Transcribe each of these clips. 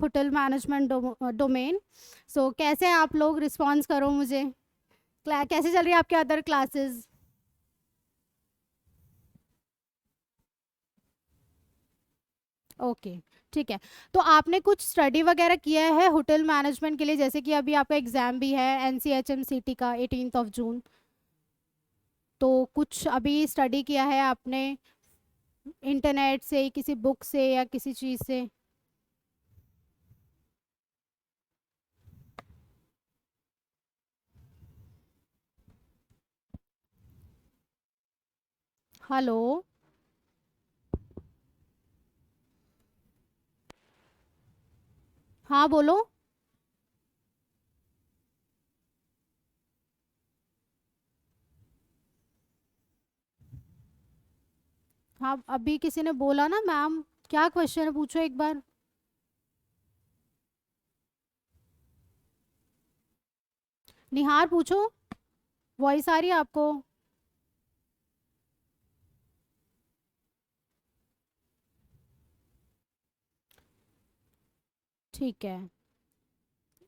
Hotel management domain. सो कैसे हैं आप लोग, रिस्पॉन्स करो मुझे। कैसे चल रही है आपके अदर क्लासेस? ओके, ठीक है। तो आपने कुछ स्टडी वगैरह किया है होटल मैनेजमेंट के लिए? जैसे कि अभी आपका एग्ज़ाम भी है NCHMCT का 18 जून, तो कुछ अभी स्टडी किया है आपने इंटरनेट से, किसी बुक से या किसी चीज़ से? हेलो। हाँ बोलो। हाँ, अभी किसी ने बोला ना मैम, क्या क्वेश्चन है पूछो एक बार। निहार पूछो, वॉइस आ रही है आपको? ठीक है।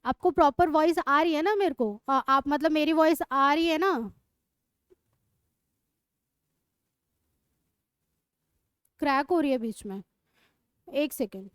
आपको प्रॉपर वॉइस आ रही है ना मेरे को? आप मतलब मेरी वॉइस आ रही है ना? क्रैक हो रही है बीच में? एक सेकेंड।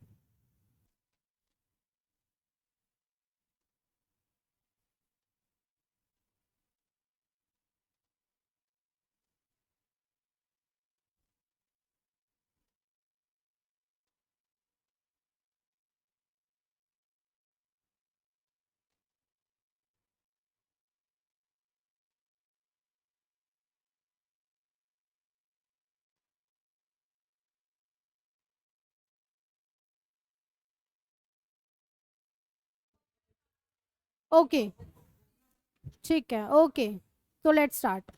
ओके, ठीक है, ओके। तो लेट्स स्टार्ट।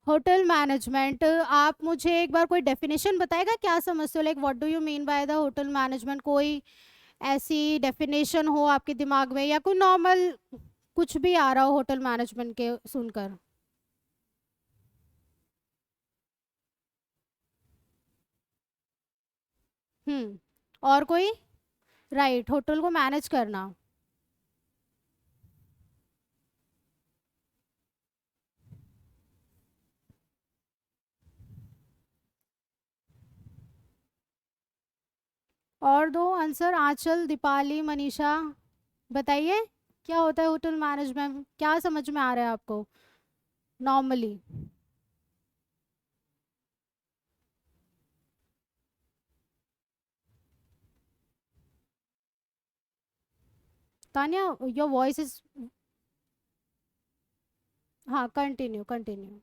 होटल मैनेजमेंट, आप मुझे एक बार कोई डेफिनेशन बताएगा, क्या समझते हो? Like what do you mean by the hotel management? कोई ऐसी डेफिनेशन हो आपके दिमाग में, या कोई नॉर्मल कुछ भी आ रहा हो होटल मैनेजमेंट के सुनकर? और कोई? राइट, होटल को मैनेज करना। और दो आंसर, आंचल, दीपाली, मनीषा, बताइए। क्या होता है होटल मैनेजमेंट, क्या समझ में आ रहा है आपको normally? Tanya, your voice is. हाँ, कंटिन्यू कंटिन्यू।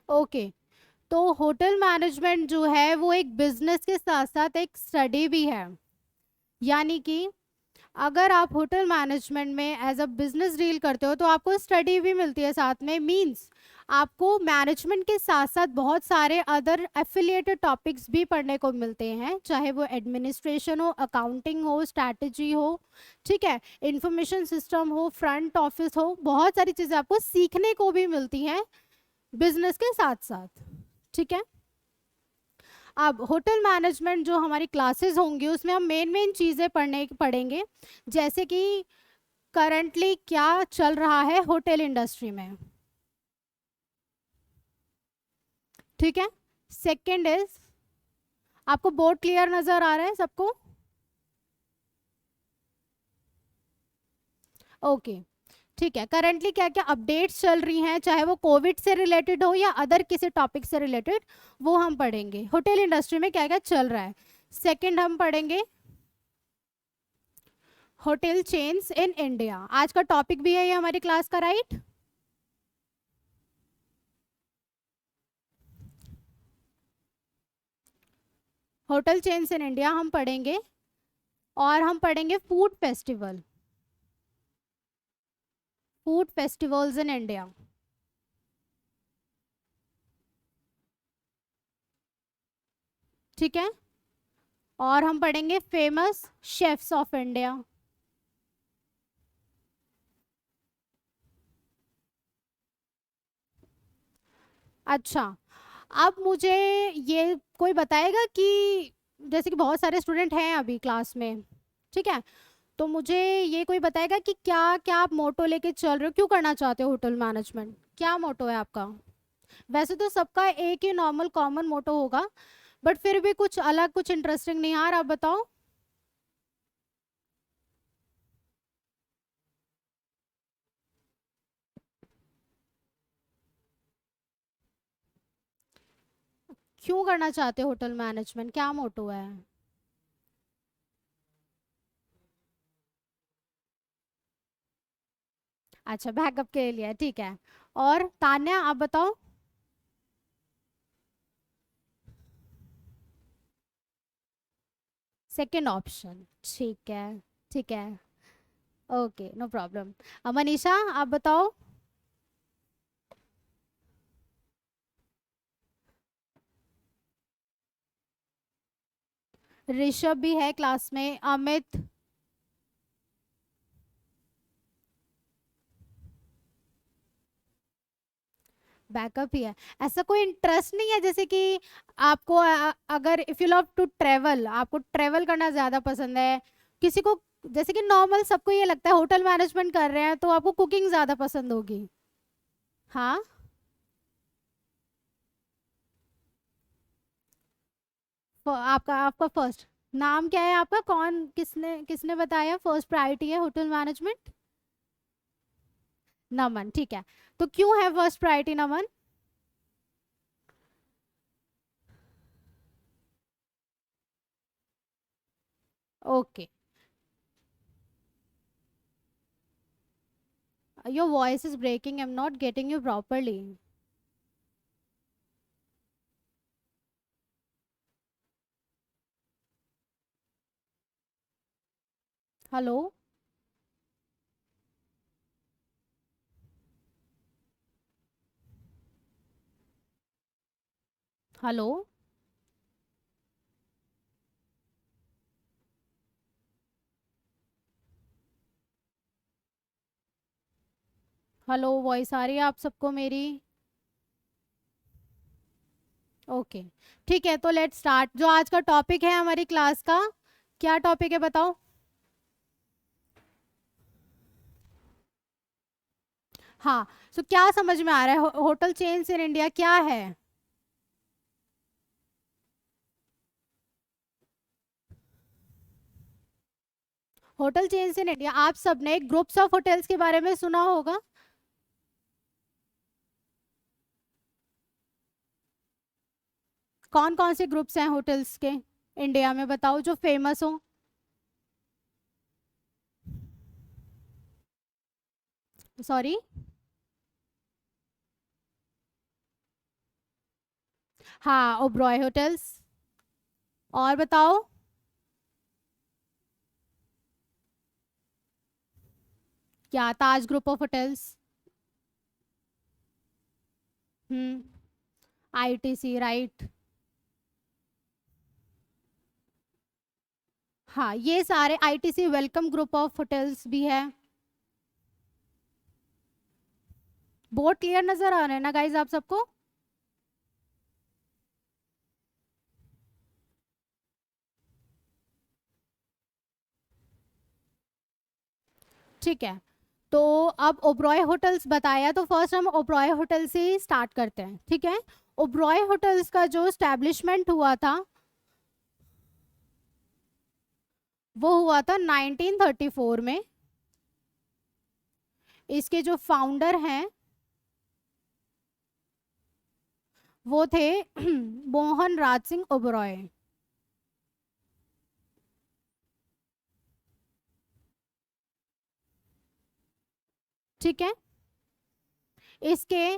ओके, तो होटल मैनेजमेंट जो है वो एक बिजनेस के साथ साथ एक स्टडी भी है। यानी कि अगर आप होटल मैनेजमेंट में एज अ बिजनेस डील करते हो तो आपको स्टडी भी मिलती है साथ में। मींस आपको मैनेजमेंट के साथ साथ बहुत सारे अदर एफिलिएटेड टॉपिक्स भी पढ़ने को मिलते हैं, चाहे वो एडमिनिस्ट्रेशन हो, अकाउंटिंग हो, स्ट्रैटेजी हो, ठीक है, इंफॉर्मेशन सिस्टम हो, फ्रंट ऑफिस हो। बहुत सारी चीज़ें आपको सीखने को भी मिलती हैं बिजनेस के साथ साथ, ठीक है। अब होटल मैनेजमेंट जो हमारी क्लासेस होंगी उसमें हम मेन मेन चीज़ें पढ़ेंगे। जैसे कि करंटली क्या चल रहा है होटल इंडस्ट्री में, ठीक है। सेकंड इज, आपको बोर्ड क्लियर नज़र आ रहा है सबको? ओके, ठीक है। करंटली क्या क्या अपडेट्स चल रही हैं, चाहे वो कोविड से रिलेटेड हो या अदर किसी टॉपिक से रिलेटेड, वो हम पढ़ेंगे। होटल इंडस्ट्री में क्या क्या चल रहा है। सेकंड हम पढ़ेंगे होटल चेन्स इन इंडिया। आज का टॉपिक भी है ये हमारी क्लास का, right? Hotel chains in India हम पढ़ेंगे। और हम पढ़ेंगे food festival, food festivals in India, ठीक है। और हम पढ़ेंगे फेमस शेफ्स ऑफ इंडिया। अच्छा, अब मुझे ये कोई बताएगा कि जैसे कि बहुत सारे स्टूडेंट हैं अभी क्लास में, ठीक है, तो मुझे ये कोई बताएगा कि क्या क्या आप मोटो लेके चल रहे हो, क्यों करना चाहते हो होटल मैनेजमेंट, क्या मोटो है आपका? वैसे तो सबका एक ही नॉर्मल कॉमन मोटो होगा, बट फिर भी कुछ अलग, कुछ इंटरेस्टिंग नहीं यार, आप बताओ। क्यों करना चाहते हो होटल मैनेजमेंट, क्या मोटो है? अच्छा, बैकअप के लिए, ठीक है। और तान्या आप बताओ। सेकंड ऑप्शन, ठीक है, ठीक है, ओके, नो प्रॉब्लम। मनीषा आप बताओ। ऋषभ भी है क्लास में, अमित। बैकअप ही है, ऐसा कोई इंटरेस्ट नहीं है जैसे कि आपको अगर if you love to travel, आपको ट्रेवल करना ज़्यादा पसंद है, किसी को जैसे कि नॉर्मल सबको ये लगता है होटल मैनेजमेंट कर रहे हैं तो आपको कुकिंग ज़्यादा पसंद होगी। हाँ, आपका आपका फर्स्ट नाम क्या है आपका, कौन किसने किसने बताया फर्स्ट प्रायोरिटी है होटल मैनेजमेंट? नमन, ठीक है। तो क्यों है first priority Naman? Okay, your voice is breaking, I am not getting you properly. Hello, hello, hello, voice आ रही है आप सबको मेरी? ओके, ठीक है, तो लेट्स स्टार्ट। जो आज का टॉपिक है हमारी क्लास का, क्या टॉपिक है बताओ? हाँ, सो क्या समझ में आ रहा है, होटल चेन्स इन इंडिया क्या है? होटल चेन्स इन इंडिया, आप सबने ग्रुप्स ऑफ होटल्स के बारे में सुना होगा। कौन कौन से ग्रुप्स हैं होटल्स के इंडिया में, बताओ जो फेमस हो। सॉरी। हाँ, ओब्रॉय होटल्स। और बताओ। क्या, Taj group of hotels. Hmm, ITC, right. हाँ, ये सारे ITC Welcome group of hotels भी है। बोर्ड क्लियर नजर आ रहे हैं ना गाइज आप सबको? ठीक है, तो अब ओब्रॉय होटल्स बताया, तो फर्स्ट हम ओब्रॉय होटल से ही स्टार्ट करते हैं, ठीक है। ओब्रॉय होटल्स का जो स्टैब्लिशमेंट हुआ था वो हुआ था 1934 में। इसके जो फाउंडर हैं वो थे मोहन राज सिंह ओबरॉय, ठीक है। इसके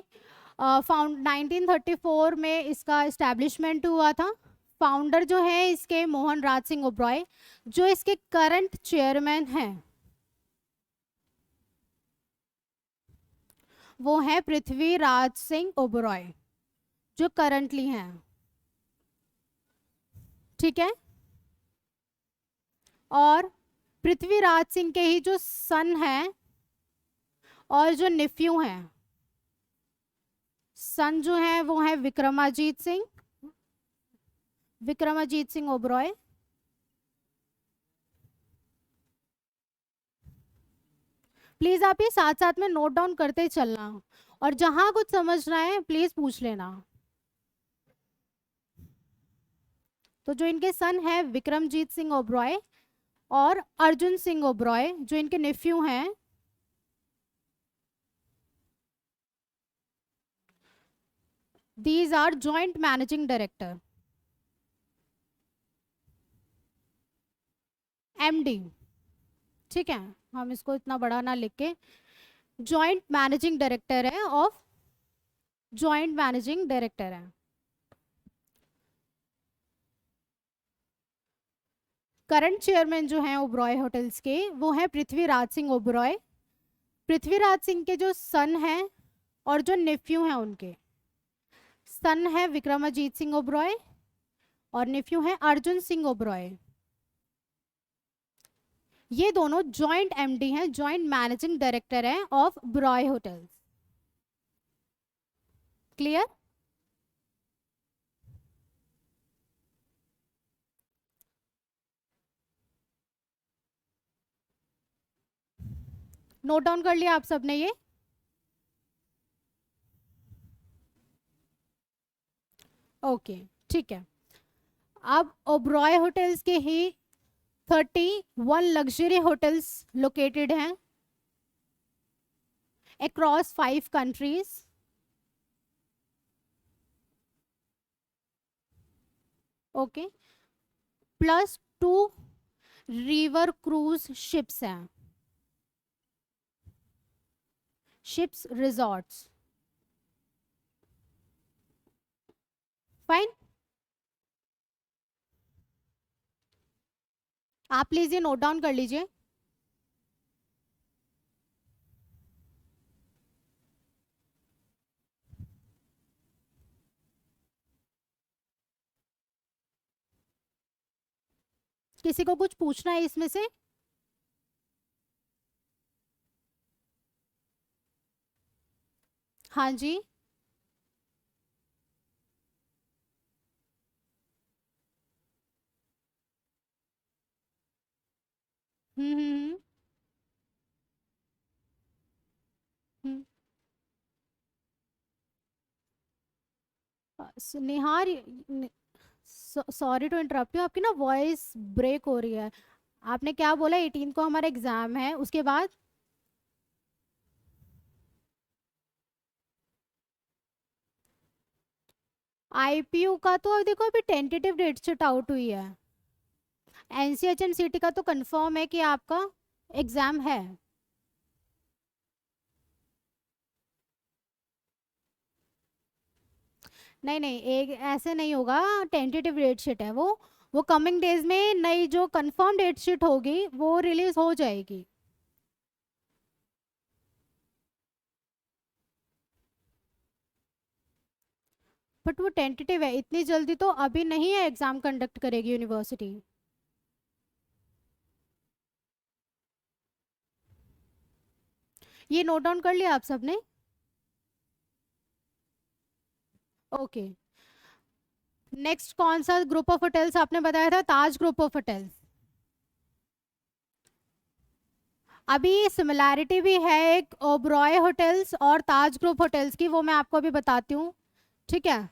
फाउंड 1934 में इसका इस्टेब्लिशमेंट हुआ था। फाउंडर जो है इसके मोहन राज सिंह ओबरॉय, जो इसके करंट चेयरमैन हैं वो हैं पृथ्वीराज सिंह ओबरॉय, जो करंटली हैं, ठीक है। और पृथ्वीराज सिंह के ही जो सन है और जो निफ्यू हैं, सन जो है वो है विक्रमाजीत सिंह ओबरॉय। प्लीज आप ये साथ साथ में नोट डाउन करते चलना, और जहां कुछ समझना है प्लीज पूछ लेना। तो जो इनके सन है विक्रमजीत सिंह ओबरॉय और अर्जुन सिंह ओबरॉय, जो इनके नेफ्यू हैं, these are joint managing director, MD. ठीक है, हम इसको इतना बड़ा ना लिख के, जॉइंट मैनेजिंग डायरेक्टर है ऑफ, जॉइंट मैनेजिंग डायरेक्टर है। करंट चेयरमैन जो हैं ओबरॉय होटल्स के, वो हैं पृथ्वीराज सिंह ओबरॉय। पृथ्वीराज सिंह के जो सन हैं और जो नेफ्यू हैं, उनके सन है विक्रमाजीत सिंह ओबरॉय और नेफ्यू हैं अर्जुन सिंह ओबरॉय। ये दोनों जॉइंट एमडी हैं, जॉइंट मैनेजिंग डायरेक्टर हैं of Broglie hotels. Clear? Note down कर लिया आप सबने ये? ओके, ठीक है। अब ओबरॉय होटल्स के ही 31 लग्जरी होटल्स लोकेटेड हैं across 5 countries. Okay, plus 2 river cruise ships हैं, शिप्स रिजॉर्ट्स। फाइन, आप प्लीज ये नोट डाउन कर लीजिए। किसी को कुछ पूछना है इसमें से? हाँ जी। हम्म। हम्म। निहार, सॉरी टू इंटरप्ट यू, आपकी ना वॉइस ब्रेक हो रही है। आपने क्या बोला? 18 को हमारा एग्जाम है, उसके बाद? आईपीयू का तो अब देखो, अभी टेंटेटिव डेट शीट आउट हुई है। एनसीएचएम सीटी का तो कंफर्म है कि आपका एग्जाम है। नहीं नहीं, एक ऐसे नहीं होगा, टेंटेटिव डेट शीट है वो कमिंग डेज में नई जो कंफर्म डेट शीट होगी वो रिलीज हो जाएगी। बट वो टेंटेटिव है, इतनी जल्दी तो अभी नहीं है एग्जाम कंडक्ट करेगी यूनिवर्सिटी। ये नोट डाउन कर लिया आप सबने? ओके। नेक्स्ट कौन सा ग्रुप ऑफ होटल्स आपने बताया था? ताज ग्रुप ऑफ होटल्स। अभी सिमिलैरिटी भी है एक ओबरॉय होटल्स और ताज ग्रुप होटल्स की, वो मैं आपको अभी बताती हूँ। ठीक है,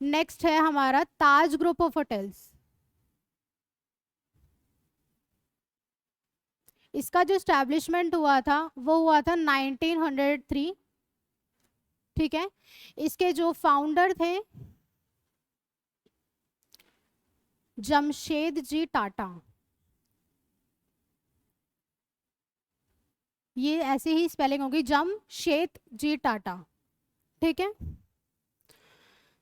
नेक्स्ट है हमारा ताज ग्रुप ऑफ होटल्स। इसका जो स्टैब्लिशमेंट हुआ था वो हुआ था 1903। ठीक है, इसके जो फाउंडर थे जमशेद जी टाटा। ये ऐसे ही स्पेलिंग होगी, जमशेद जी टाटा। ठीक है,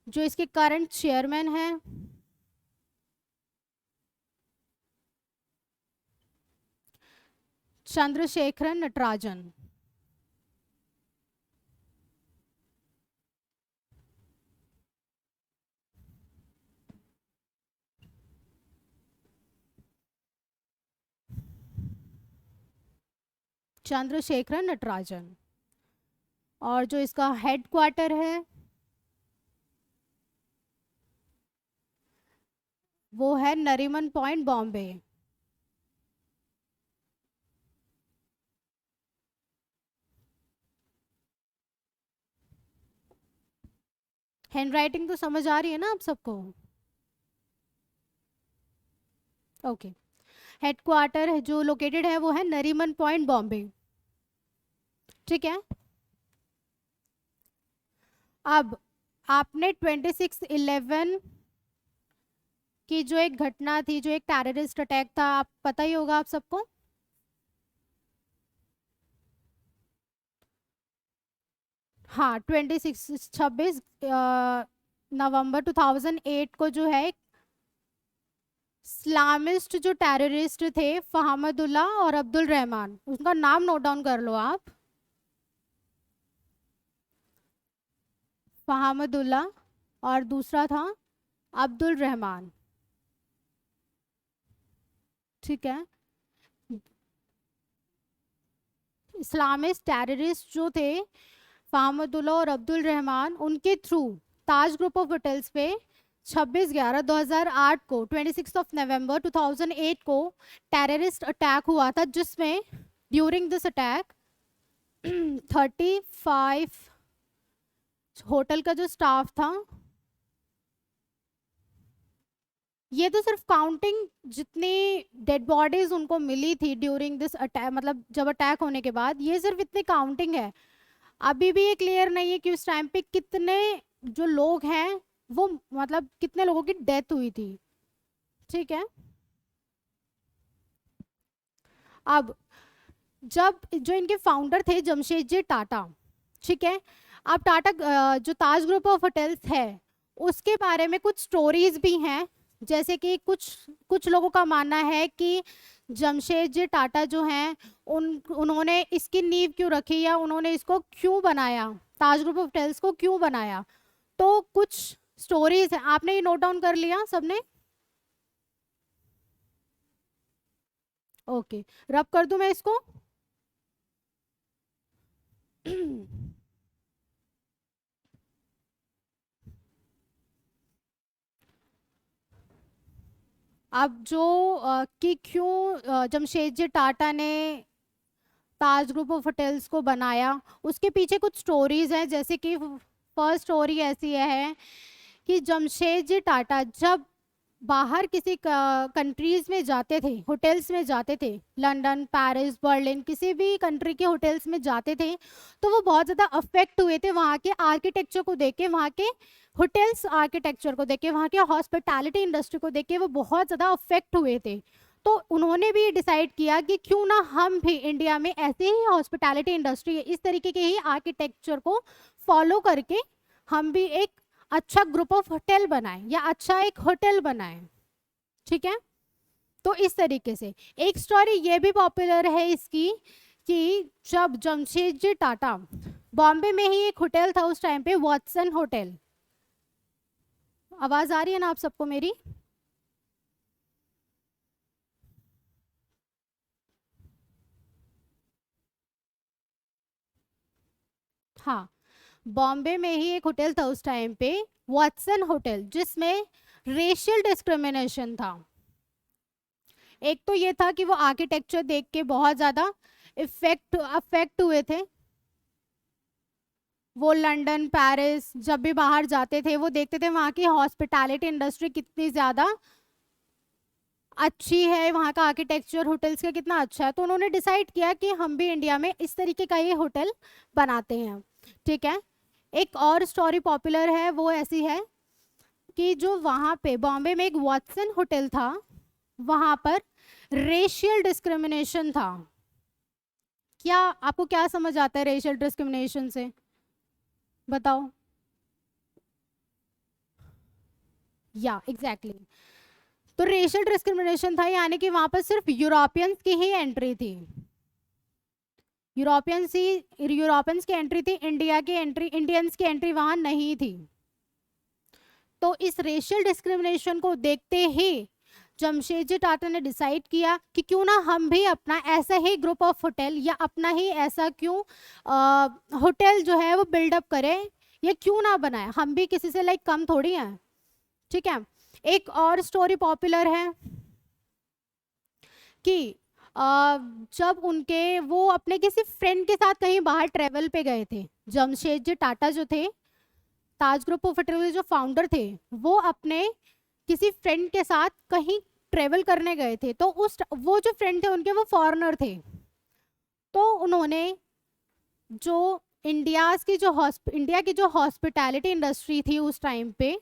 जो इसके करंट चेयरमैन हैं चंद्रशेखरन नटराजन। चंद्रशेखरन नटराजन। और जो इसका हेड क्वार्टर है वो है Nariman point, Bombay. Hand writing तो समझ आ रही है ना आप सबको? ओके। हेड क्वार्टर है जो लोकेटेड है वो है नरीमन पॉइंट, बॉम्बे। ठीक है। अब आपने 26/11 की जो एक घटना थी, जो एक टेररिस्ट अटैक था, आप पता ही होगा आप सबको। हाँ, 26 नवंबर 2008 को जो है इस्लामिस्ट जो टेररिस्ट थे फहमदुल्ला और अब्दुल रहमान, उनका नाम नोट डाउन कर लो आप। फहमदुल्ला और दूसरा था अब्दुल रहमान। ठीक है। इस्लामिस्ट टेररिस्ट जो थे फहमदुल्ला और अब्दुल रहमान, उनके through Taj group of hotels पे 26/11/2008 को 26 नवंबर 2008 को टेररिस्ट अटैक हुआ था, जिसमें ड्यूरिंग दिस अटैक 35 होटल का जो स्टाफ था, ये तो सिर्फ काउंटिंग जितनी डेड बॉडीज उनको मिली थी ड्यूरिंग दिस अटैक, मतलब जब अटैक होने के बाद, ये सिर्फ इतनी काउंटिंग है। अभी भी ये क्लियर नहीं है कि उस टाइम पे कितने जो लोग हैं वो, मतलब कितने लोगों की डेथ हुई थी। ठीक है। अब जब जो इनके फाउंडर थे जमशेदजी टाटा, ठीक है, अब टाटा जो ताज ग्रुप ऑफ होटल्स है उसके बारे में कुछ स्टोरीज भी हैं। जैसे कि कुछ कुछ लोगों का मानना है कि जमशेदजी टाटा जो हैं उन्होंने इसकी नींव क्यों रखी, या उन्होंने इसको क्यों बनाया, ताज ग्रुप ऑफ होटल्स को क्यों बनाया। तो कुछ स्टोरीज हैं, आपने ये नोट डाउन कर लिया सबने? ओके, रब कर दूं मैं इसको? अब जो कि क्यों जमशेदजी टाटा ने ताज ग्रुप ऑफ होटल्स को बनाया, उसके पीछे कुछ स्टोरीज हैं। जैसे कि फर्स्ट स्टोरी ऐसी है कि जमशेदजी टाटा जब बाहर किसी कंट्रीज में जाते थे, होटल्स में जाते थे, लंदन, पेरिस, बर्लिन, किसी भी कंट्री के होटल्स में जाते थे, तो वो बहुत ज़्यादा अफेक्ट हुए थे वहाँ के आर्किटेक्चर को देख के, वहाँ के होटल्स आर्किटेक्चर को देख के, वहाँ के हॉस्पिटैलिटी इंडस्ट्री को देख के वो बहुत ज़्यादा अफेक्ट हुए थे। तो उन्होंने भी डिसाइड किया कि क्यों ना हम भी इंडिया में ऐसे ही हॉस्पिटैलिटी इंडस्ट्री, इस तरीके के ही आर्किटेक्चर को फॉलो करके हम भी एक अच्छा ग्रुप ऑफ होटल बनाएं या अच्छा एक होटल बनाएं। ठीक है। तो इस तरीके से एक स्टोरी ये भी पॉपुलर है इसकी कि जब जमशेदजी टाटा, बॉम्बे में ही एक होटल था उस टाइम पे, वॉटसन होटल। आवाज आ रही है ना आप सबको मेरी? हाँ, बॉम्बे में ही एक होटल था उस टाइम पे, वॉटसन होटल, जिसमें रेशियल डिस्क्रिमिनेशन था। एक तो ये था कि वो आर्किटेक्चर देख के बहुत ज़्यादा अफेक्ट हुए थे। वो लंदन, पेरिस जब भी बाहर जाते थे वो देखते थे वहाँ की हॉस्पिटैलिटी इंडस्ट्री कितनी ज़्यादा अच्छी है, वहाँ का आर्किटेक्चर होटल्स का कितना अच्छा है। तो उन्होंने डिसाइड किया कि हम भी इंडिया में इस तरीके का ये होटल बनाते हैं। ठीक है। एक और स्टोरी पॉपुलर है, वो ऐसी है कि जो वहाँ पे बॉम्बे में एक वॉटसन होटल था, वहाँ पर रेशियल डिस्क्रिमिनेशन था। क्या आपको क्या समझ आता है रेशियल डिस्क्रिमिनेशन से, बताओ? या एग्जैक्टली तो रेशियल डिस्क्रिमिनेशन था, यानी कि वहाँ पर सिर्फ यूरोपियंस की ही एंट्री थी। यूरोपियंस की एंट्री थी, इंडियंस की एंट्री वहाँ नहीं थी। तो इस रेशियल डिस्क्रिमिनेशन को देखते ही जमशेदजी टाटा ने डिसाइड किया कि क्यों ना हम भी अपना ऐसा ही ग्रुप ऑफ होटल या अपना ही ऐसा क्यों होटल जो है वो बिल्डअप करें या क्यों ना बनाए, हम भी किसी से लाइक कम थोड़ी हैं। ठीक है, एक और स्टोरी पॉपुलर है कि जब उनके वो अपने किसी फ्रेंड के साथ कहीं बाहर ट्रेवल पे गए थे, जमशेदजी टाटा जो थे, ताज ग्रुप ऑफ होटल के जो फाउंडर थे, वो अपने किसी फ्रेंड के साथ कहीं ट्रेवल करने गए थे। तो उस वो जो फ्रेंड थे उनके वो फॉरेनर थे। तो उन्होंने जो इंडिया की जो हॉस्पिटैलिटी इंडस्ट्री थी उस टाइम पे,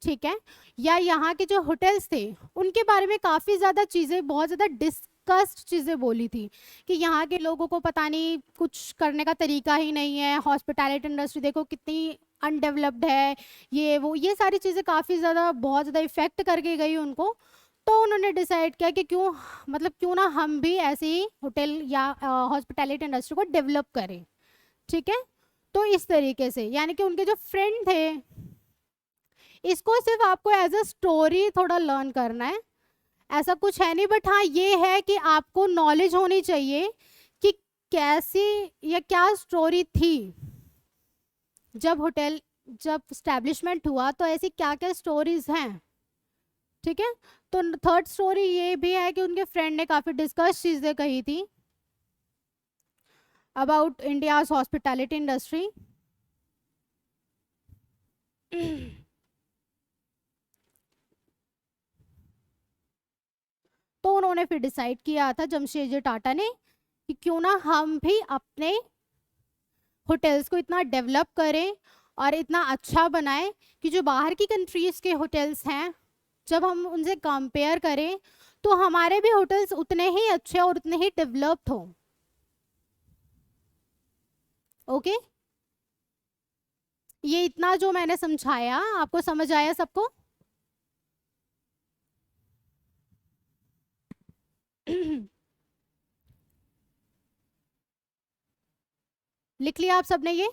ठीक है, या यहाँ के जो होटल्स थे उनके बारे में काफ़ी ज़्यादा चीज़ें, बहुत ज़्यादा डिस्कस्ड चीज़ें बोली थी कि यहाँ के लोगों को पता नहीं कुछ करने का तरीका ही नहीं है, हॉस्पिटैलिटी इंडस्ट्री देखो कितनी अनडेवलप्ड है, ये सारी चीज़ें काफ़ी ज़्यादा बहुत ज़्यादा इफेक्ट करके गई उनको। तो उन्होंने डिसाइड किया कि क्यों ना हम भी ऐसे ही होटल या हॉस्पिटैलिटी इंडस्ट्री को डेवलप करें। ठीक है, तो इस तरीके से यानी कि उनके जो फ्रेंड थे, इसको सिर्फ आपको एज अ स्टोरी थोड़ा लर्न करना है, ऐसा कुछ है नहीं, बट हाँ ये है कि आपको नॉलेज होनी चाहिए कि कैसी या क्या स्टोरी थी जब स्टैब्लिशमेंट हुआ, तो ऐसी क्या क्या स्टोरीज हैं। ठीक है, तो थर्ड स्टोरी ये भी है कि उनके फ्रेंड ने काफ़ी डिस्कस चीज़ें कही थी अबाउट इंडियाज हॉस्पिटैलिटी इंडस्ट्री। तो उन्होंने फिर डिसाइड किया था जमशेदजी टाटा ने कि क्यों ना हम भी अपने होटल्स को इतना डेवलप करें और इतना अच्छा बनाएं कि जो बाहर की कंट्रीज़ के होटल्स हैं, जब हम उनसे कंपेयर करें तो हमारे भी होटल्स उतने ही अच्छे और उतने ही डेवलप्ड हों। ओके, ये इतना जो मैंने समझाया आपको समझ आया सबको? लिख लिया आप सबने ये?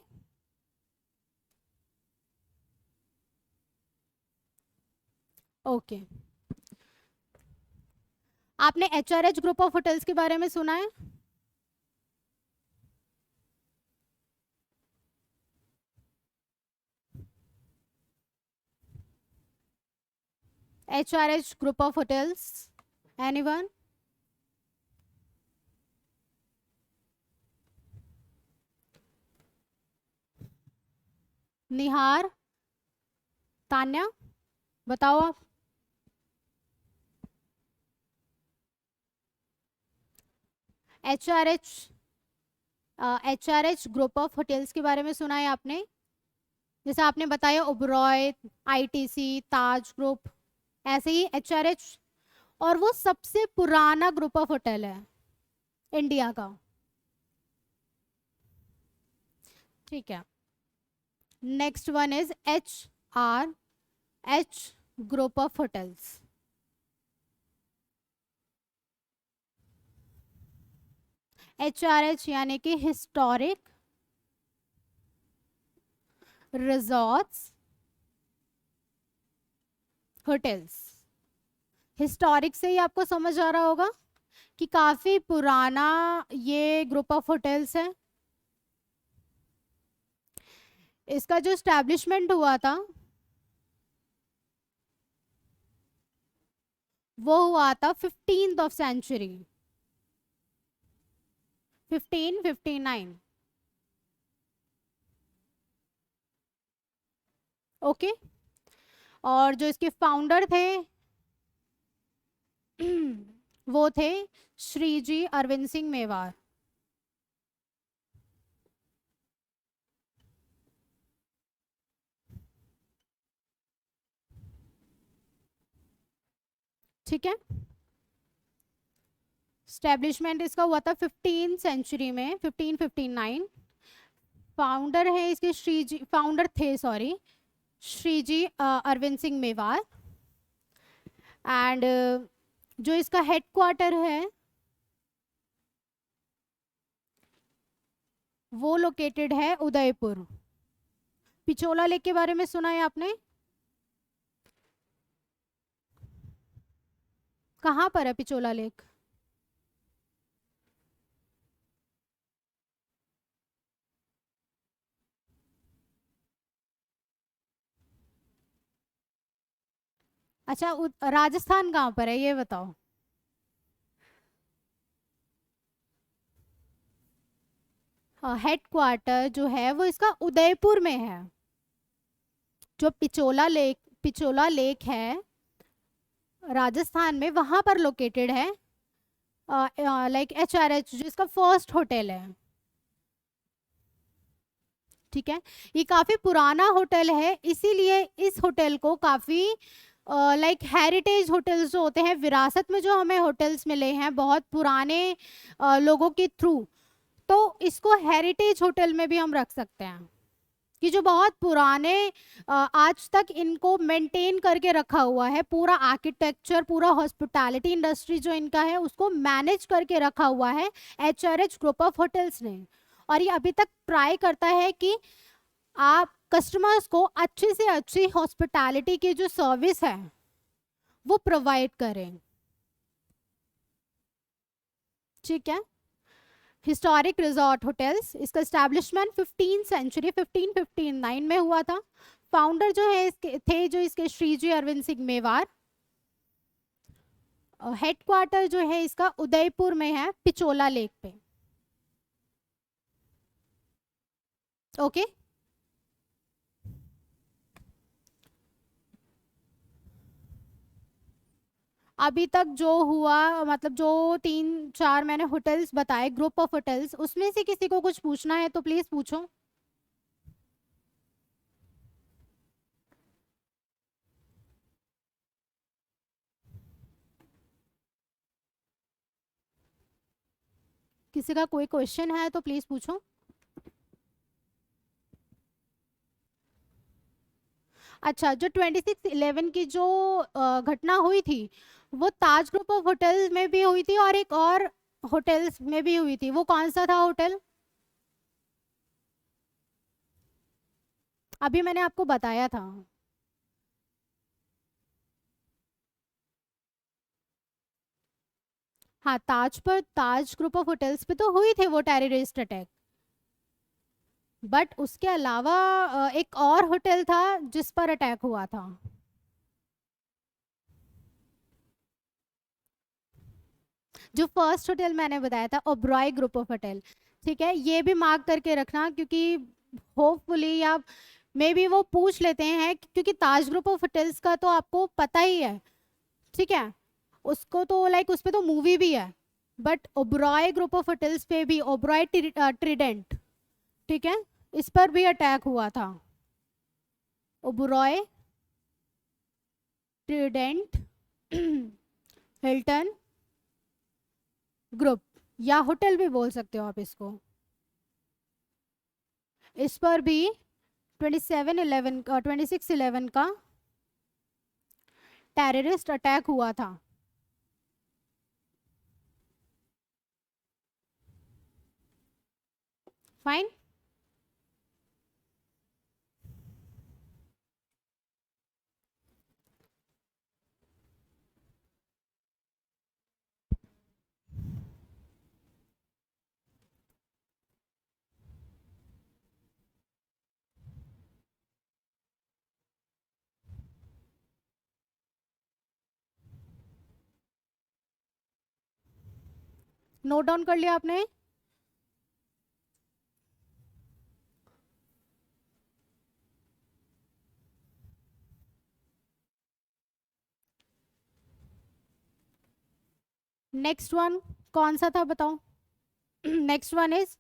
ओके, आपने HRH ग्रुप ऑफ होटल्स के बारे में सुना है? HRH group of hotels, anyone? Nihar, Tanya, बताओ आप। HRH ग्रुप ऑफ होटल्स के बारे में सुना है आपने? जैसे आपने बताया ओबरॉय, ITC, ताज ग्रुप, ऐसे ही HRH, और वो सबसे पुराना ग्रुप ऑफ होटल है इंडिया का। ठीक है, next one is HRH group of hotels. HRH यानी कि हिस्टोरिक रिजॉर्ट्स होटल्स। हिस्टोरिक से ही आपको समझ आ रहा होगा कि काफ़ी पुराना ये ग्रुप ऑफ होटल्स है। इसका जो स्टैब्लिशमेंट हुआ था वो हुआ था 15th ऑफ सेंचुरी, 1559। ओके, और जो इसके फाउंडर थे वो थे श्री जी अरविंद सिंह मेवार। ठीक है, स्टैब्लिशमेंट इसका हुआ था 15 सेंचुरी में, 1559। फाउंडर है इसके फाउंडर थे श्री जी अरविंद सिंह मेवार। एंड जो इसका हेडक्वार्टर है वो लोकेटेड है उदयपुर। पिछोला लेक के बारे में सुना है आपने? कहाँ पर है पिचोला लेक? अच्छा, राजस्थान कहाँ पर है ये बताओ। हेड क्वार्टर जो है वो इसका उदयपुर में है। जो पिचोला लेक है राजस्थान में, वहां पर लोकेटेड है। लाइक HRH जो इसका फर्स्ट होटल है। ठीक है, ये काफी पुराना होटल है, इसीलिए इस होटल को काफी लाइक हेरिटेज होटल्स जो होते हैं, विरासत में जो हमें होटल्स मिले हैं बहुत पुराने लोगों के थ्रू, तो इसको हेरिटेज होटल में भी हम रख सकते हैं कि जो बहुत पुराने आज तक इनको मेंटेन करके रखा हुआ है, पूरा आर्किटेक्चर, पूरा हॉस्पिटैलिटी इंडस्ट्री जो इनका है उसको मैनेज करके रखा हुआ है HRH ग्रुप ऑफ होटल्स ने। और ये अभी तक ट्राई करता है कि आप कस्टमर्स को अच्छी से अच्छी हॉस्पिटैलिटी की जो सर्विस है वो प्रोवाइड करें। ठीक है, हिस्टोरिक रिजॉर्ट होटल्स, इसका एस्टैब्लिशमेंट 15 सेंचुरी 1559 में हुआ था। फाउंडर जो है इसके थे जो इसके श्रीजी अरविंद सिंह मेवार। हेडक्वार्टर जो है इसका उदयपुर में है, पिचोला लेक पे। ओके, अभी तक जो हुआ, मतलब जो 3-4 मैंने होटल्स बताए, ग्रुप ऑफ होटल्स, उसमें से किसी को कुछ पूछना है तो प्लीज पूछो। किसी का कोई क्वेश्चन है तो प्लीज पूछो। अच्छा, जो 26/11 की जो घटना हुई थी वो ताज ग्रुप ऑफ होटल में भी हुई थी और एक और होटल्स में भी हुई थी, वो कौन सा था होटल? अभी मैंने आपको बताया था। हाँ, ताज ग्रुप ऑफ होटल्स पे तो हुई थी वो टेररिस्ट अटैक, बट उसके अलावा एक और होटल था जिस पर अटैक हुआ था। जो फर्स्ट होटल मैंने बताया था ओब्रॉय ग्रुप ऑफ होटल। ठीक है, ये भी मार्क करके रखना क्योंकि होपफुली या मे बी वो पूछ लेते हैं, क्योंकि ताज ग्रुप ऑफ होटल्स का तो आपको पता ही है। ठीक है, उसको तो लाइक उस पे तो मूवी भी है, but Oberoi group of hotels पे भी, ओब्रॉय ट्रिडेंट, ठीक है, इस पर भी अटैक हुआ था। ओबरॉय ट्रिडेंट हिल्टन ग्रुप, या होटल भी बोल सकते हो आप इसको, इस पर भी 26/11 का टेररिस्ट अटैक हुआ था। फाइन, नोट डाउन कर लिया आपने? नेक्स्ट वन कौन सा था बताओ? Next one is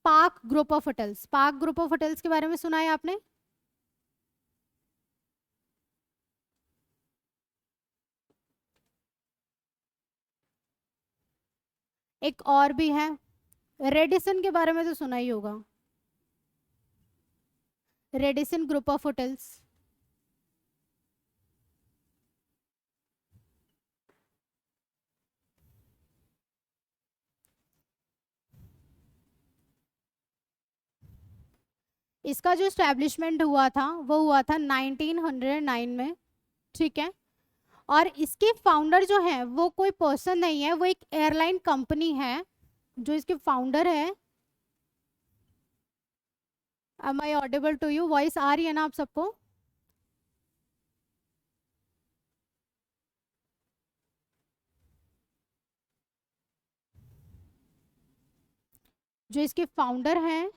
park group of hotels. Park group of hotels के बारे में सुना है आपने? एक और भी है, रेडिसन के बारे में तो सुना ही होगा, रेडिसन ग्रुप ऑफ होटल्स। इसका जो स्टैब्लिशमेंट हुआ था वो हुआ था 1909 में। ठीक है, और इसके फाउंडर जो है वो कोई पर्सन नहीं है, वो एक एयरलाइन कंपनी है जो इसके फाउंडर है। Am I audible to you? Voice आ रही है ना आप सबको? जो इसके फाउंडर हैं,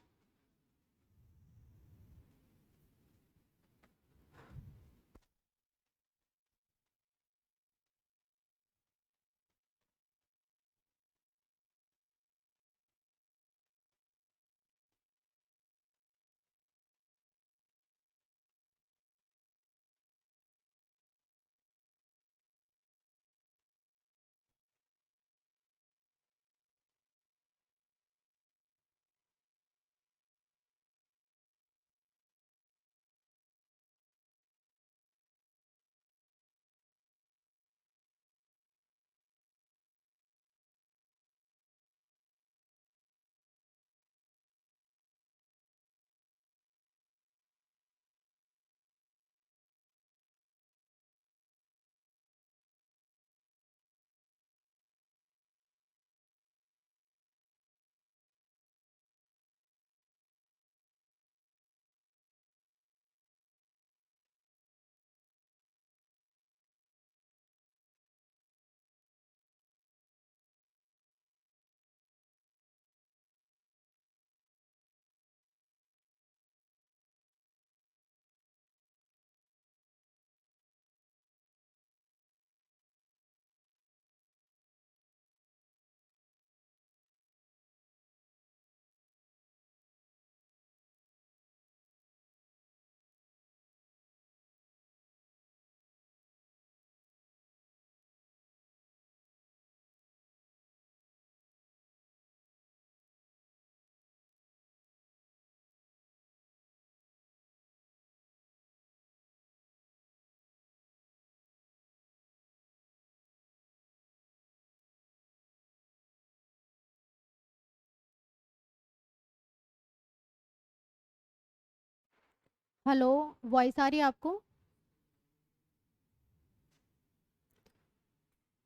हेलो, वॉइस आ रही है आपको?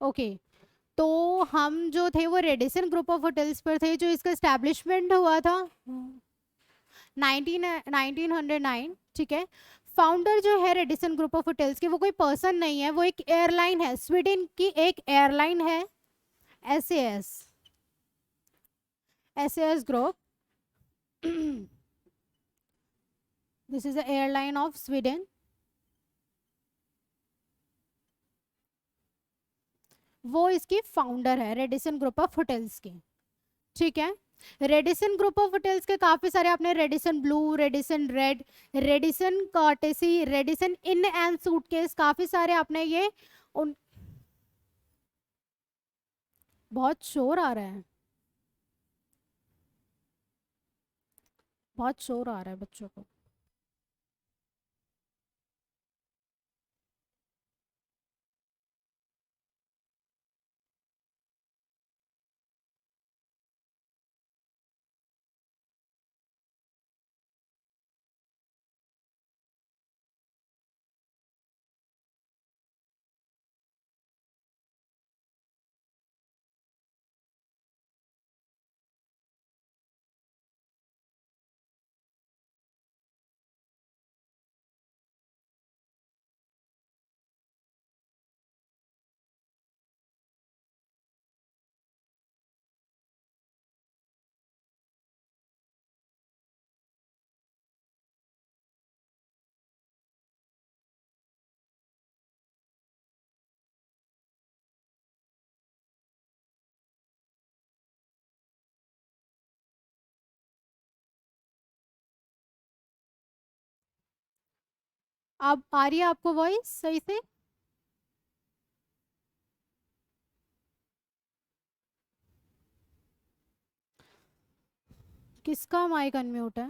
ओके। तो हम जो थे वो रेडिसन ग्रुप ऑफ होटल्स पर थे, जो इसका एस्टेब्लिशमेंट हुआ था 1909, ठीक है। फाउंडर जो है रेडिसन ग्रुप ऑफ होटल्स के, वो कोई पर्सन नहीं है, वो एक एयरलाइन है, स्वीडन की एक एयरलाइन है, S S group. This is the airline of Sweden. वो इसकी फाउंडर है रेडिसन ग्रुप ऑफ होटल्स की, ठीक है। रेडिसन ग्रुप ऑफ होटल्स के काफी सारे, आपने Radisson Blu, Radisson Red, Radisson courtesy, Radisson Inn and suitcase, काफी सारे आपने ये उन। बहुत शोर आ रहा है, बहुत शोर आ रहा है बच्चों को। अब आ रही है आपको वॉइस सही से? किसका माइक अनम्यूट है?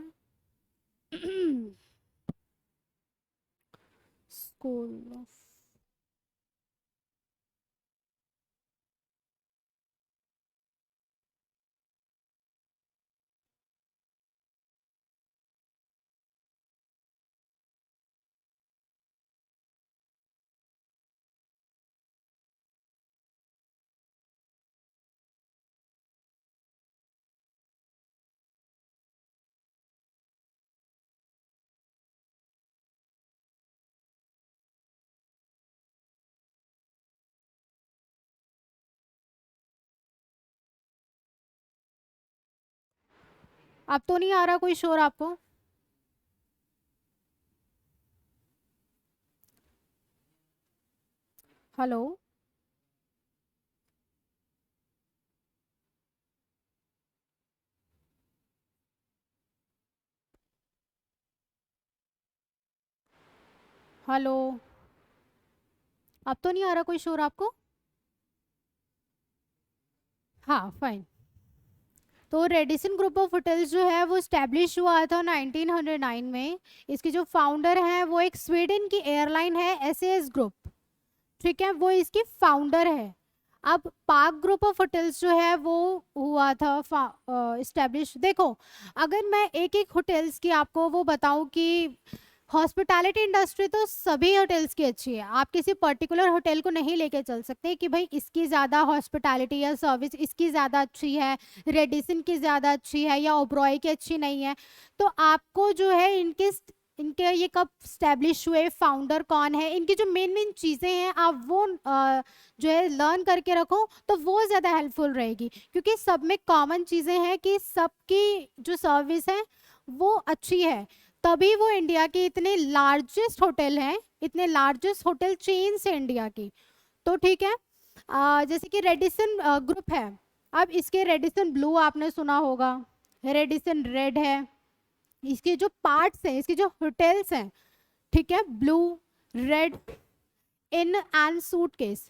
स्कूल। अब तो नहीं आ रहा कोई शोर आपको? हेलो? हेलो? अब तो नहीं आ रहा कोई शोर आपको? हाँ, फाइन। तो रेडिसन ग्रुप ऑफ होटल्स जो है वो स्टैब्लिश हुआ था 1909 में। इसके जो फाउंडर हैं वो एक स्वीडन की एयरलाइन है, एसएएस ग्रुप। ठीक है, वो इसकी फाउंडर है। अब पार्क ग्रुप ऑफ होटल्स जो है वो हुआ था स्टैब्लिश। देखो, अगर मैं एक एक होटल्स की आपको वो बताऊं कि हॉस्पिटैलिटी इंडस्ट्री तो सभी होटल्स की अच्छी है। आप किसी पर्टिकुलर होटल को नहीं लेके चल सकते कि भाई इसकी ज़्यादा हॉस्पिटैलिटी या सर्विस इसकी ज़्यादा अच्छी है, रेडिसन की ज़्यादा अच्छी है या ओब्रॉय की अच्छी नहीं है। तो आपको जो है इनके ये कब स्टैब्लिश हुए, फाउंडर कौन है, इनकी जो मेन मेन चीज़ें हैं आप वो जो है लर्न करके रखो तो वो ज़्यादा हेल्पफुल रहेगी। क्योंकि सब में कॉमन चीज़ें हैं कि सबकी जो सर्विस है वो अच्छी है, तभी वो इंडिया के इतने लार्जेस्ट होटल हैं, इतने लार्जेस्ट होटल चेन्स है इंडिया की। तो ठीक है, जैसे कि रेडिसन ग्रुप है। अब इसके रेडिसन ब्लू आपने सुना होगा, रेडिसन रेड है। इसके जो पार्ट्स हैं, इसके जो होटल्स हैं, ठीक है, Blu, Red, Inn and suitcase.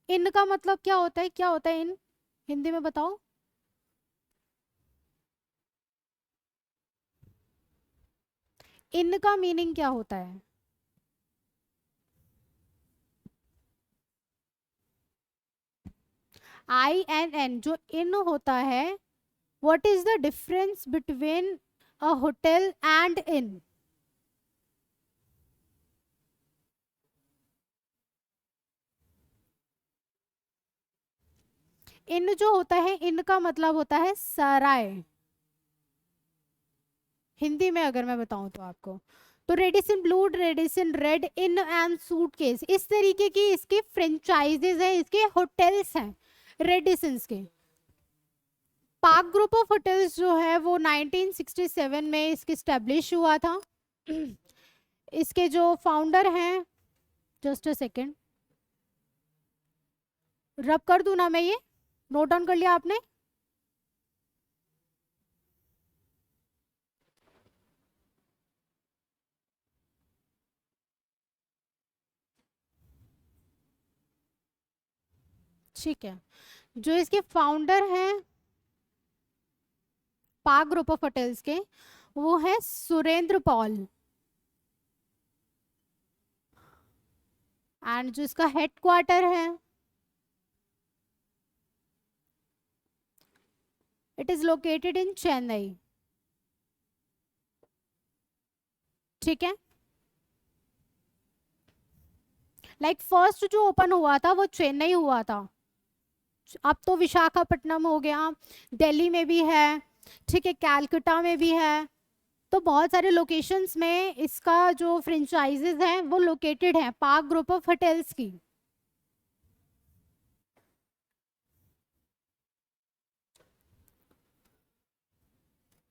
Inn का मतलब क्या होता है, क्या होता है इन, हिंदी में बताओ? इन का मीनिंग क्या होता है? INN जो इन होता है, what is the difference between a hotel and inn? Inn जो होता है, इन का मतलब होता है सराय, हिंदी में अगर मैं बताऊं तो आपको। तो Radisson Blu, Radisson red, Inn and suitcase, इस तरीके की इसकी फ्रेंचाइजेज हैं, इसके होटल्स हैं रेडिसन्स के। पार्क ग्रुप ऑफ होटल्स जो है वो 1967 में इसकी स्टैब्लिश हुआ था। इसके जो फाउंडर हैं, जस्ट अ सेकेंड, रब कर दूं ना मैं ये, नोट डाउन कर लिया आपने? ठीक है, जो इसके फाउंडर हैं पार्क ग्रुप ऑफ होटल्स के, वो है सुरेंद्र पॉल। एंड जो इसका हेडक्वार्टर है, it is located in Chennai. ठीक है, लाइक फर्स्ट जो ओपन हुआ था वो चेन्नई हुआ था। अब तो विशाखापट्टनम हो गया, दिल्ली में भी है, ठीक है, कैलकाटा में भी है। तो बहुत सारे लोकेशंस में इसका जो फ्रेंचाइजेज हैं वो लोकेटेड है पार्क ग्रुप ऑफ होटल्स की।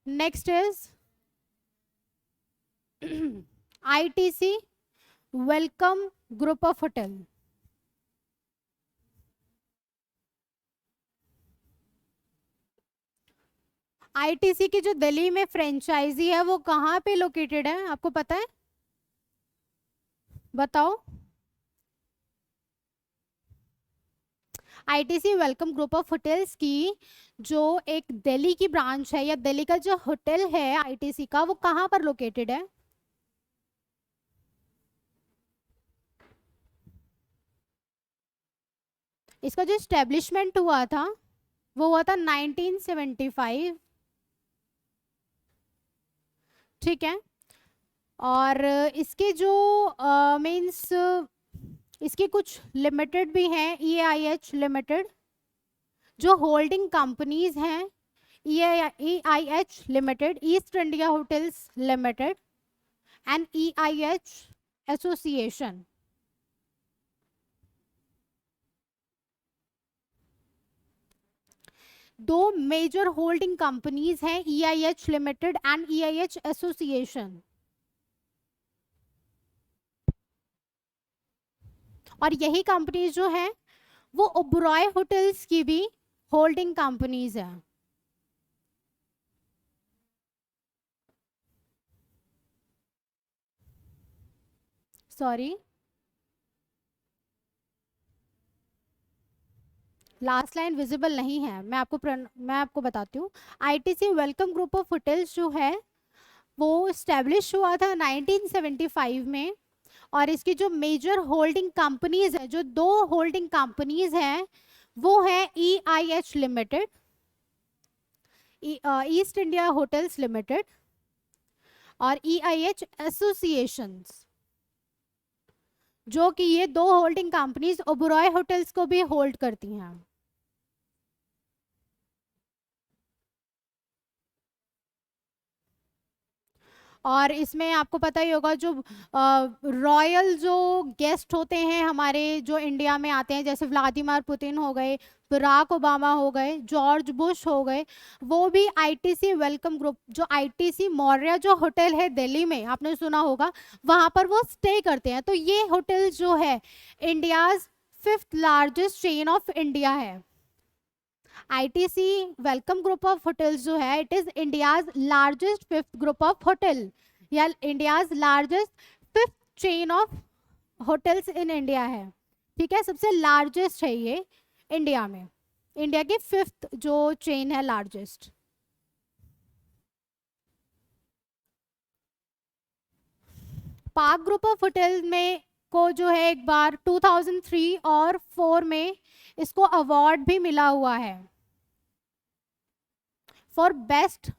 Next is ITC, Welcome group of hotel. ITC की जो दिल्ली में फ्रेंचाइजी है वो कहाँ पे लोकेटेड है, आपको पता है? बताओ। ITC Welcome group of hotels की जो एक दिल्ली की ब्रांच है, या दिल्ली का जो होटल है ITC का, वो कहाँ पर लोकेटेड है? इसका जो स्टेब्लिशमेंट हुआ था वो हुआ था 1975। ठीक है, और इसके जो मीन्स इसकी कुछ लिमिटेड भी हैं, EIH लिमिटेड, जो होल्डिंग कंपनीज हैं, EIH limited, east India hotels limited and EIH association. दो मेजर होल्डिंग कंपनीज हैं, EIH limited and EIH association, और यही कंपनीज जो है वो ओबरॉय होटल्स की भी होल्डिंग कंपनीज है। सॉरी, लास्ट लाइन विजिबल नहीं है, मैं आपको बताती हूँ। ITC Welcome group of hotels जो है वो स्टैब्लिश हुआ था 1975 में, और इसकी जो मेजर होल्डिंग कंपनीज है, जो दो होल्डिंग कंपनीज हैं, वो है EIH limited, east India hotels limited, और EIH एसोसिएशंस, जो कि ये दो होल्डिंग कंपनीज ओबरॉय होटल्स को भी होल्ड करती हैं। और इसमें आपको पता ही होगा, जो रॉयल जो गेस्ट होते हैं हमारे, जो इंडिया में आते हैं, जैसे व्लादिमीर पुतिन हो गए, बराक ओबामा हो गए, जॉर्ज बुश हो गए, वो भी ITC वेलकम ग्रुप, जो ITC मौर्य जो होटल है दिल्ली में, आपने सुना होगा, वहाँ पर वो स्टे करते हैं। तो ये होटल जो है India's 5th largest chain of India है। ITC Welcome group of hotels जो है, it is India's largest 5th group of hotel, या India's largest 5th chain of hotels in India है। ठीक है, सबसे लार्जेस्ट है ये इंडिया में, इंडिया की 5th जो चेन है largest. Park group of hotel में को जो है एक बार 2003 और 4 में इसको अवार्ड भी मिला हुआ है for best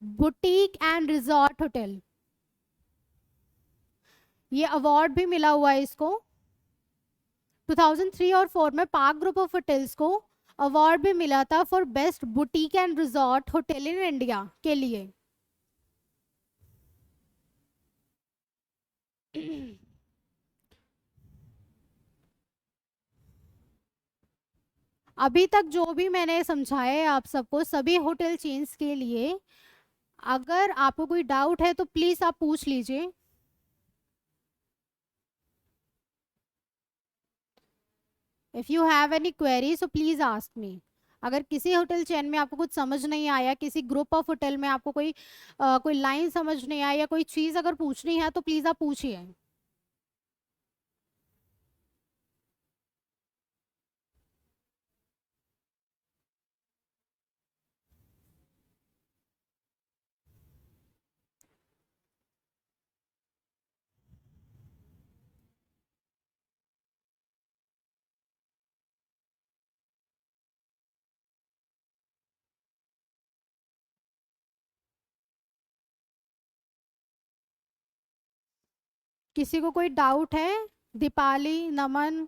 boutique and resort hotel. ये अवार्ड भी मिला हुआ है इसको 2003 और 4 में। पार्क ग्रुप ऑफ होटल्स को अवार्ड भी मिला था for best boutique and resort hotel in India के लिए। अभी तक जो भी मैंने समझाया है आप सबको, सभी होटल चेन्स के लिए, अगर आपको कोई डाउट है तो प्लीज आप पूछ लीजिए। If you have any query so please ask me. अगर किसी होटल चेन में आपको कुछ समझ नहीं आया, किसी ग्रुप ऑफ होटल में आपको कोई लाइन समझ नहीं आई, या कोई चीज अगर पूछनी है तो प्लीज आप पूछिए। किसी को कोई डाउट है? दीपाली, नमन,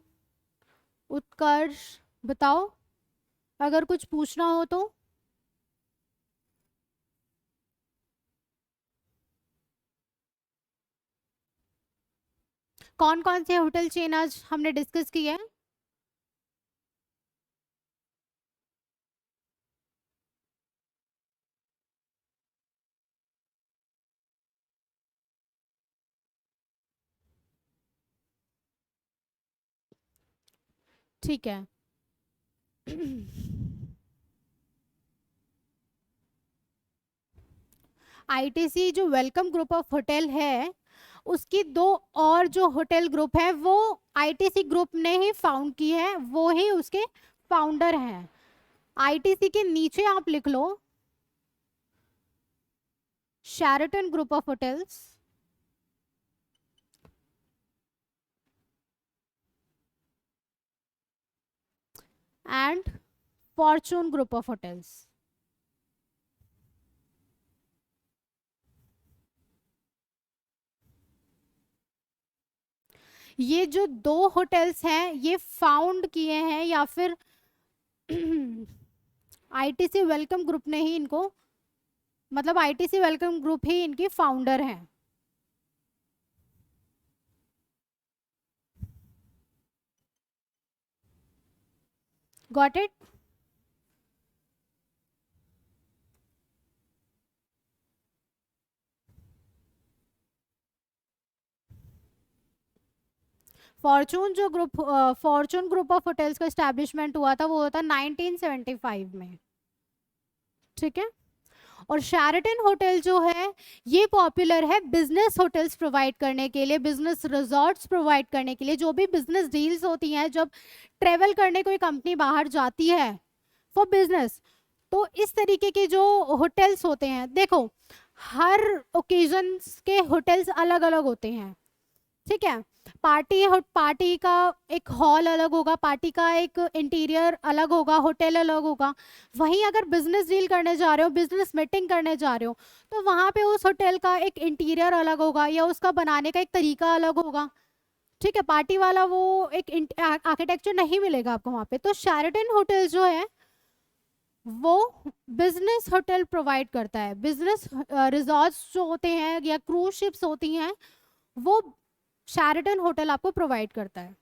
उत्कर्ष, बताओ अगर कुछ पूछना हो तो। कौन कौन से होटल चेन आज हमने डिस्कस किए हैं? ठीक है। ITC जो वेलकम ग्रुप ऑफ होटल है, उसकी दो और जो होटल ग्रुप है वो ITC ग्रुप ने ही फाउंड की है, वो ही उसके फाउंडर हैं। ITC के नीचे आप लिख लो Sheraton group of hotels and Fortune group of hotels. ये जो दो होटल्स हैं ये फाउंड किए हैं, या फिर ITC वेलकम ग्रुप ने ही इनको, मतलब ITC वेलकम ग्रुप ही इनकी फाउंडर हैं। Got it? Fortune group of hotels का एस्टैब्लिशमेंट हुआ था, वो हुआ था 1975 में, ठीक है। और शेराटन होटल जो है ये पॉपुलर है बिजनेस होटल्स प्रोवाइड करने के लिए, बिजनेस रिजॉर्ट्स प्रोवाइड करने के लिए। जो भी बिजनेस डील्स होती हैं, जब ट्रेवल करने कोई कंपनी बाहर जाती है फॉर बिजनेस, तो इस तरीके के जो होटल्स होते हैं, देखो हर ओकेजन्स के होटल्स अलग अलग होते हैं, ठीक है। पार्टी का एक हॉल अलग होगा, पार्टी का एक इंटीरियर अलग होगा, होटल अलग होगा। वहीं अगर बिजनेस डील करने जा रहे हो, बिजनेस मीटिंग करने जा रहे हो, तो वहाँ पे उस होटल का एक इंटीरियर अलग होगा या उसका बनाने का एक तरीका अलग होगा, ठीक है। पार्टी वाला वो एक आर्किटेक्चर नहीं मिलेगा आपको वहाँ पे। तो शेराटन होटल जो है वो बिजनेस होटल प्रोवाइड करता है। बिजनेस रिजॉर्ट्स जो होते हैं या क्रूज शिप्स होती हैं, वो शेराटन होटल आपको प्रोवाइड करता है।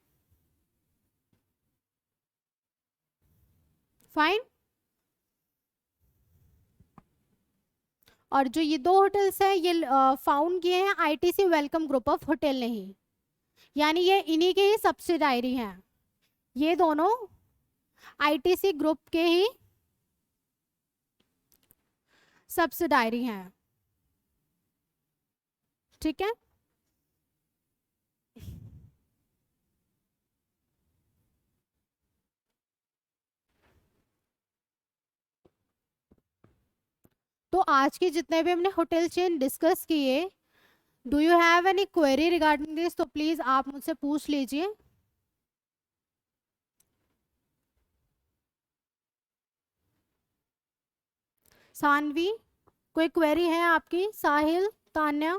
फाइन। और जो ये दो होटल्स हैं, ये फाउंड किए हैं ITC Welcome group of hotel ने ही, यानी ये इन्हीं के ही सब्सिडायरी हैं। ये दोनों आईटीसी ग्रुप के ही सब्सिडायरी हैं, ठीक है। तो आज के जितने भी हमने होटल चेन डिस्कस किए, do you have any query regarding this? तो प्लीज आप मुझसे पूछ लीजिए। सानवी, कोई क्वेरी है आपकी? साहिल, तान्या?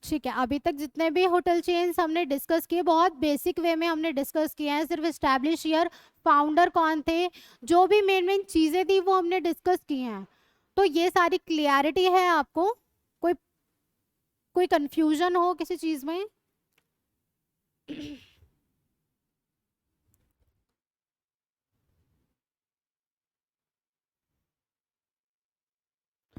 ठीक है, अभी तक जितने भी होटल चेन्स हमने डिस्कस किए, बहुत बेसिक वे में हमने डिस्कस किए हैं। सिर्फ एस्टैब्लिश ईयर, फाउंडर कौन थे, जो भी मेन मेन चीज़ें थी वो हमने डिस्कस की हैं। तो ये सारी क्लियरिटी है आपको? कोई कोई कंफ्यूजन हो किसी चीज़ में?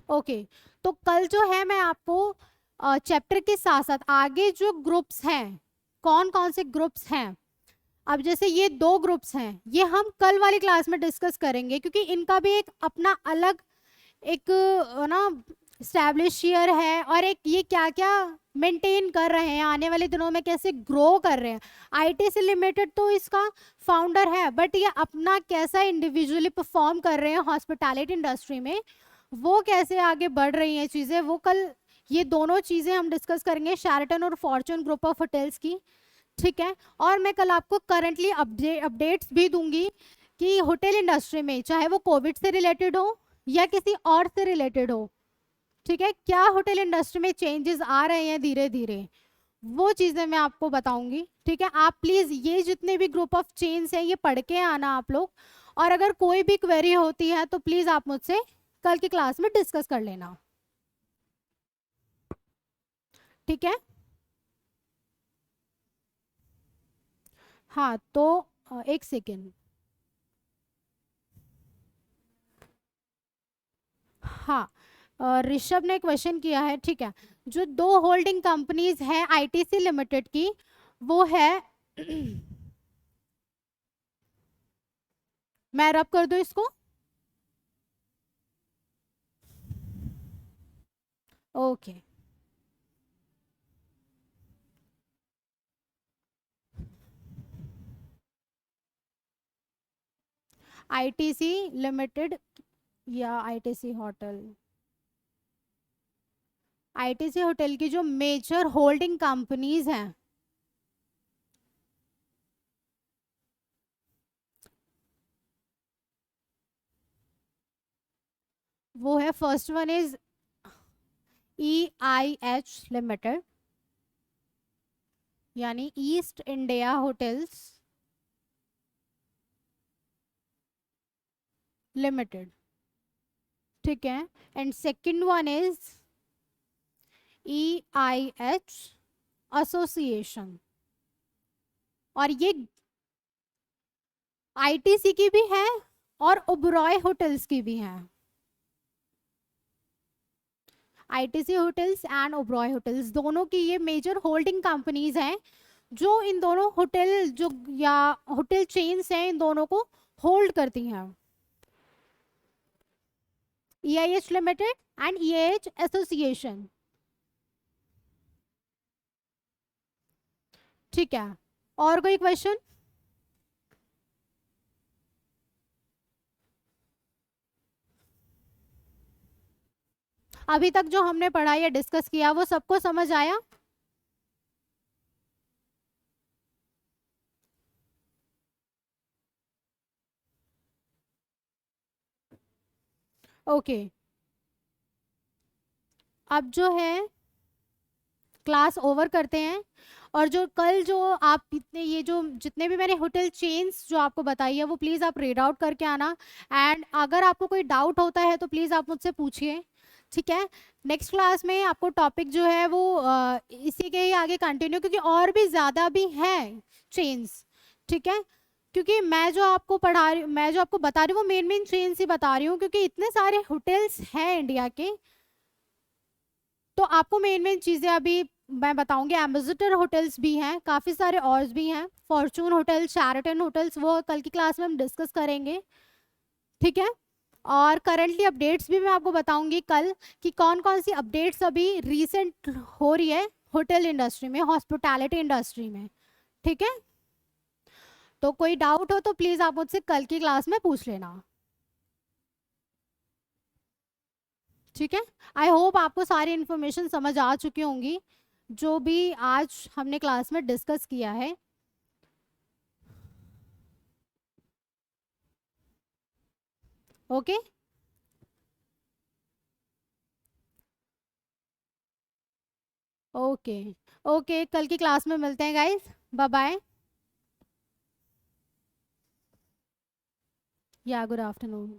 ओके, तो कल जो है मैं आपको चैप्टर के साथ साथ आगे जो ग्रुप्स हैं, कौन कौन से ग्रुप्स हैं, अब जैसे ये दो ग्रुप्स हैं, ये हम कल वाली क्लास में डिस्कस करेंगे, क्योंकि इनका भी एक अपना अलग एक ना स्टैब्लिश ईयर है, और एक ये क्या क्या मेंटेन कर रहे हैं, आने वाले दिनों में कैसे ग्रो कर रहे हैं। आईटी से लिमिटेड तो इसका फाउंडर है, बट ये अपना कैसा इंडिविजुअली परफॉर्म कर रहे हैं हॉस्पिटैलिटी इंडस्ट्री में, वो कैसे आगे बढ़ रही हैं चीज़ें, वो कल ये दोनों चीज़ें हम डिस्कस करेंगे, शेराटन और फॉर्चून ग्रुप ऑफ होटल्स की, ठीक है। और मैं कल आपको करंटली अपडेट्स भी दूंगी कि होटल इंडस्ट्री में, चाहे वो कोविड से रिलेटेड हो या किसी और से रिलेटेड हो, ठीक है, क्या होटल इंडस्ट्री में चेंजेस आ रहे हैं धीरे धीरे, वो चीज़ें मैं आपको बताऊंगी, ठीक है। आप प्लीज़ ये जितने भी ग्रुप ऑफ चेन्स हैं ये पढ़ के आना आप लोग, और अगर कोई भी क्वेरी होती है तो प्लीज़ आप मुझसे कल की क्लास में डिस्कस कर लेना, ठीक है। हाँ, तो एक सेकेंड। हाँ, ऋषभ ने क्वेश्चन किया है, ठीक है। जो दो होल्डिंग कंपनीज हैं आईटीसी लिमिटेड की, वो है मैं रब कर दूं इसको? ओके, आईटीसी लिमिटेड या आईटीसी होटल, आईटीसी होटल की जो मेजर होल्डिंग कंपनीज हैं, वो है, first one is EIH limited, यानी ईस्ट इंडिया होटल्स लिमिटेड, ठीक है। And second one is EIH association, और ये आईटीसी की भी है और ओबरॉय होटल्स की भी है। ITC hotels and Oberoi hotels, दोनों की ये मेजर होल्डिंग कंपनीज हैं जो इन दोनों होटल जो या होटल चेन्स हैं इन दोनों को होल्ड करती हैं। EIH limited and EIH association. ठीक है, और कोई क्वेश्चन? अभी तक जो हमने पढ़ा या डिस्कस किया वो सबको समझ आया? ओके, अब जो है क्लास ओवर करते हैं, और जो कल जो आप इतने ये जो जितने भी मैंने होटल चेन्स जो आपको बताई है वो प्लीज़ आप रीड आउट करके आना। एंड अगर आपको कोई डाउट होता है तो प्लीज़ आप मुझसे पूछिए, ठीक है? नेक्स्ट क्लास में आपको टॉपिक जो है वो इसी के ही आगे कंटिन्यू, क्योंकि और भी ज़्यादा भी हैं चेन्स, ठीक है? क्योंकि मैं जो आपको पढ़ा रही मैं जो आपको बता रही हूँ वो मेन मेन चेन्स ही बता रही हूँ, क्योंकि इतने सारे होटल्स हैं इंडिया के, तो आपको मेन मेन चीज़ें अभी मैं बताऊंगी। एम्बेसडर होटल्स भी हैं, काफ़ी सारे और भी हैं, फॉर्चून होटल, शैरटन होटल्स, वो कल की क्लास में हम डिस्कस करेंगे, ठीक है? और करंटली अपडेट्स भी मैं आपको बताऊंगी कल कि कौन कौन सी अपडेट्स अभी रीसेंट हो रही है होटल इंडस्ट्री में, हॉस्पिटैलिटी इंडस्ट्री में, ठीक है? तो कोई डाउट हो तो प्लीज़ आप मुझसे कल की क्लास में पूछ लेना, ठीक है? आई होप आपको सारी इन्फॉर्मेशन समझ आ चुकी होंगी जो भी आज हमने क्लास में डिस्कस किया है। ओके, ओके, ओके, कल की क्लास में मिलते हैं गाइस, बाय बाय, या गुड आफ्टरनून।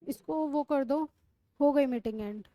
इसको वो कर दो, हो गई मीटिंग एंड।